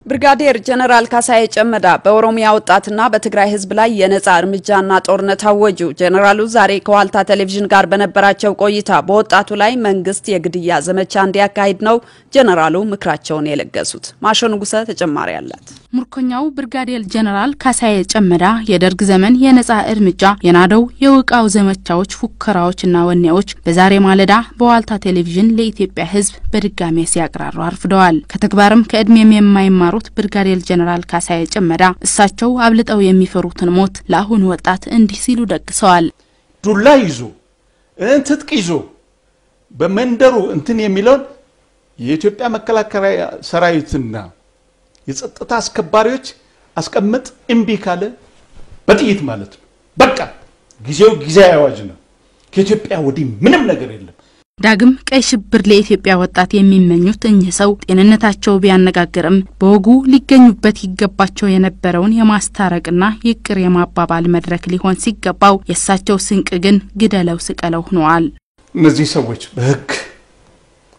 ብርጋዴር ጀነራል ካሳዬ ጨመዳ በኦሮሚያ ወጣትና በትግራይ ህዝብ ላይ የነጻ እርምጃና ጦርነት አወጁ። ጀነራሉ ዛሬ ከዋልታ ቴሌቪዥን ጋር በነበራቸው ቆይታ በወጣቱ ላይ መንግስት የግድያ ዘመቻ እንዲያካሂድ ነው ጀነራሉ ምክራቸውን የለገሱት። ማሾንጉሰ ተጨማሪ አላት። ሙርኮኛው ብርጋዴር ጀነራል ካሳዬ ጨመዳ የደርግ ዘመን የነጻ እርምጃ የናደው የውቃው ዘመቻዎች ፉከራዎችና ወኔዎች በዛሬ ማለዳ በዋልታ ቴሌቪዥን ለኢትዮጵያ ህዝብ በድጋሚ ሲያቀራሩ አርፍደዋል። ከተግባርም ከእድሜም የማይማሩት ብርጋዴር ጀነራል ካሳዬ ጨመዳ እሳቸው አብልጠው የሚፈሩትን ሞት ለአሁን ወጣት እንዲህ ሲሉ ደግሰዋል። ዱላ ይዞ ትጥቅ ይዞ በመንደሩ እንትን የሚለው የኢትዮጵያ መከላከያ ሰራዊትና የጸጥታ አስከባሪዎች አስቀምጥ እምቢ ካለ በጥይት ማለት ነው። በቃ ጊዜው ጊዜ ያዋጅ ነው። ከኢትዮጵያ ወዲህ ምንም ነገር የለም። ዳግም ቀይ ሽብር ለኢትዮጵያ ወጣት የሚመኙት እኚህ ሰው ጤንነታቸው ቢያነጋግርም በወጉ ሊገኙበት ይገባቸው የነበረውን የማስታረቅና ይቅር የማባባል መድረክ ሊሆን ሲገባው የሳቸው ስንቅ ግን ግደለው ስቀለው ሆነዋል። እነዚህ ሰዎች በህግ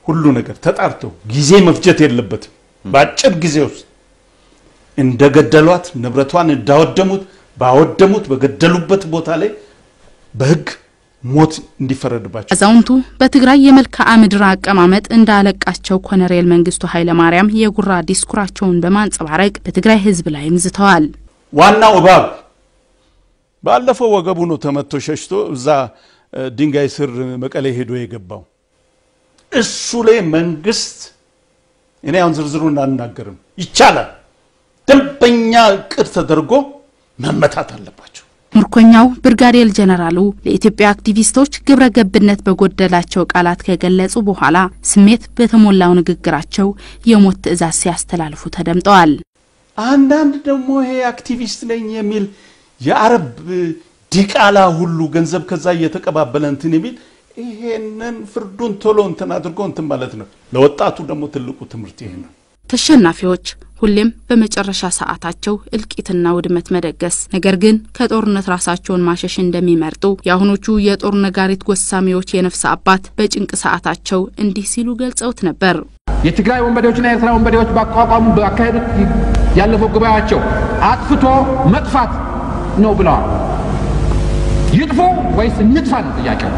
ሁሉ ነገር ተጣርተው ጊዜ መፍጀት የለበትም። በአጭር ጊዜ ውስጥ እንደገደሏት ንብረቷን እንዳወደሙት ባወደሙት በገደሉበት ቦታ ላይ በህግ ሞት እንዲፈረድባቸው አዛውንቱ በትግራይ የመልክዓ ምድር አቀማመጥ እንዳለቃቸው ኮሎኔል መንግስቱ ኃይለ ማርያም የጉራ ዲስኩራቸውን በማንጸባረቅ በትግራይ ህዝብ ላይ ምዝተዋል። ዋናው እባብ ባለፈው ወገቡ ነው ተመቶ ሸሽቶ እዛ ድንጋይ ስር መቀሌ ሄዶ የገባው እሱ ላይ መንግስት እኔ አሁን ዝርዝሩን አናገርም ይቻላል ደንበኛ ቅር ተደርጎ መመታት አለባቸው። ሙርኮኛው ብርጋዴር ጀነራሉ ለኢትዮጵያ አክቲቪስቶች ግብረ ገብነት በጎደላቸው ቃላት ከገለጹ በኋላ ስሜት በተሞላው ንግግራቸው የሞት ትዕዛዝ ሲያስተላልፉ ተደምጠዋል። አንዳንድ ደግሞ ይሄ አክቲቪስት ነኝ የሚል የአረብ ዲቃላ ሁሉ ገንዘብ ከዛ እየተቀባበለ እንትን የሚል ይሄንን ፍርዱን ቶሎ እንትን አድርጎ እንትን ማለት ነው። ለወጣቱ ደግሞ ትልቁ ትምህርት ይሄ ነው። ተሸናፊዎች ሁሌም በመጨረሻ ሰዓታቸው እልቂትና ውድመት መደገስ ነገር ግን ከጦርነት ራሳቸውን ማሸሽ እንደሚመርጡ ያሁኖቹ የጦር ነጋሪት ጎሳሚዎች የነፍስ አባት በጭንቅ ሰዓታቸው እንዲህ ሲሉ ገልጸውት ነበር። የትግራይ ወንበዴዎችና የኤርትራ ወንበዴዎች ባቋቋሙ ባካሄዱት ያለፈው ጉባኤያቸው አጥፍቶ መጥፋት ነው ብለዋል። ይጥፉ ወይስ እንጥፋ ነው ጥያቄው።